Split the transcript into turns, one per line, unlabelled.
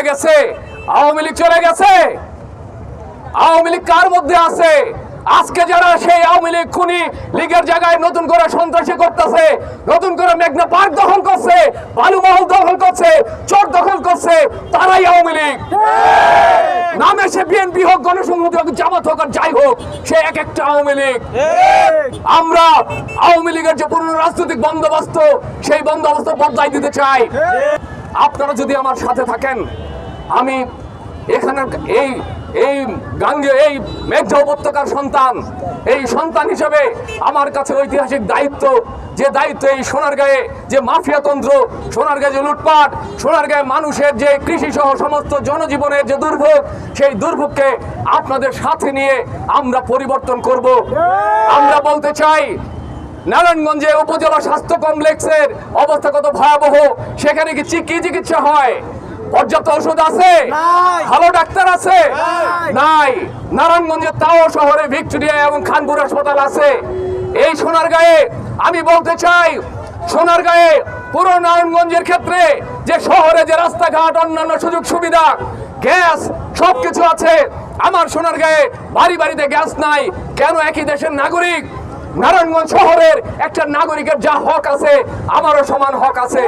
গেছে, আওয়ামী লীগ চলে গেছে। আওয়ামী লীগ কার মধ্যে আছে? আজকে যারা সেই আওয়ামী লীগ খুনি লীগের জায়গায় নতুন করে সন্ত্রাসী করতেছে, নতুন করে মেঘনা পার্ক দখল করছে, বালুমহল দখল করছে, চর দখল করছে, তারাই আওয়ামী লীগ। নামে সে বিএনপি হোক, গণসংহতি হোক, জামাত হোক আর যাই হোক, সে এক একটা আওয়ামী লীগ। আমরা আওয়ামী লীগের যে পুরনো রাজনৈতিক বন্দোবস্ত, সেই বন্দোবস্ত বদলাই দিতে চাই। আপনারা যদি আমার সাথে থাকেন, আমি এখানের এই গাঙ্গে এই মেঘনা উপত্যকার সন্তান, এই সন্তান হিসেবে আমার কাছে ঐতিহাসিক দায়িত্ব, যে দায়িত্ব এই সোনারগাঁয়ে যে মাফিয়াতন্ত্র, সোনারগাঁয়ে যে লুটপাট, সোনারগাঁয়ে মানুষের যে কৃষি সহ সমস্ত জনজীবনের যে দুর্ভোগ, সেই দুর্ভোগকে আপনাদের সাথে নিয়ে আমরা পরিবর্তন করব। আমরা বলতে চাই, নারায়ণগঞ্জে উপজেলা স্বাস্থ্য কমপ্লেক্সের অবস্থা কত ভয়াবহ। সেখানে কি চিকিৎসা হয়? পর্যাপ্ত ওষুধ আছে? ভালো ডাক্তার আছে? নাই। নারায়ণগঞ্জে তাও শহরে ভিক্টোরিয়া এবং খানপুর হাসপাতাল আছে। এই সোনারগাঁয়ে আমি বলতে চাই, সোনারগাঁয়ে পুরো নারায়ণগঞ্জের ক্ষেত্রে যে শহরে যে রাস্তাঘাট, অন্যান্য সুযোগ সুবিধা, গ্যাস সবকিছু আছে, আমার সোনারগাঁয়ে বাড়ি বাড়িতে গ্যাস নাই। কেন? একই দেশের নাগরিক। নারায়ণগঞ্জ শহরের একটা নাগরিকের যা হক আছে, আমারও সমান হক আছে।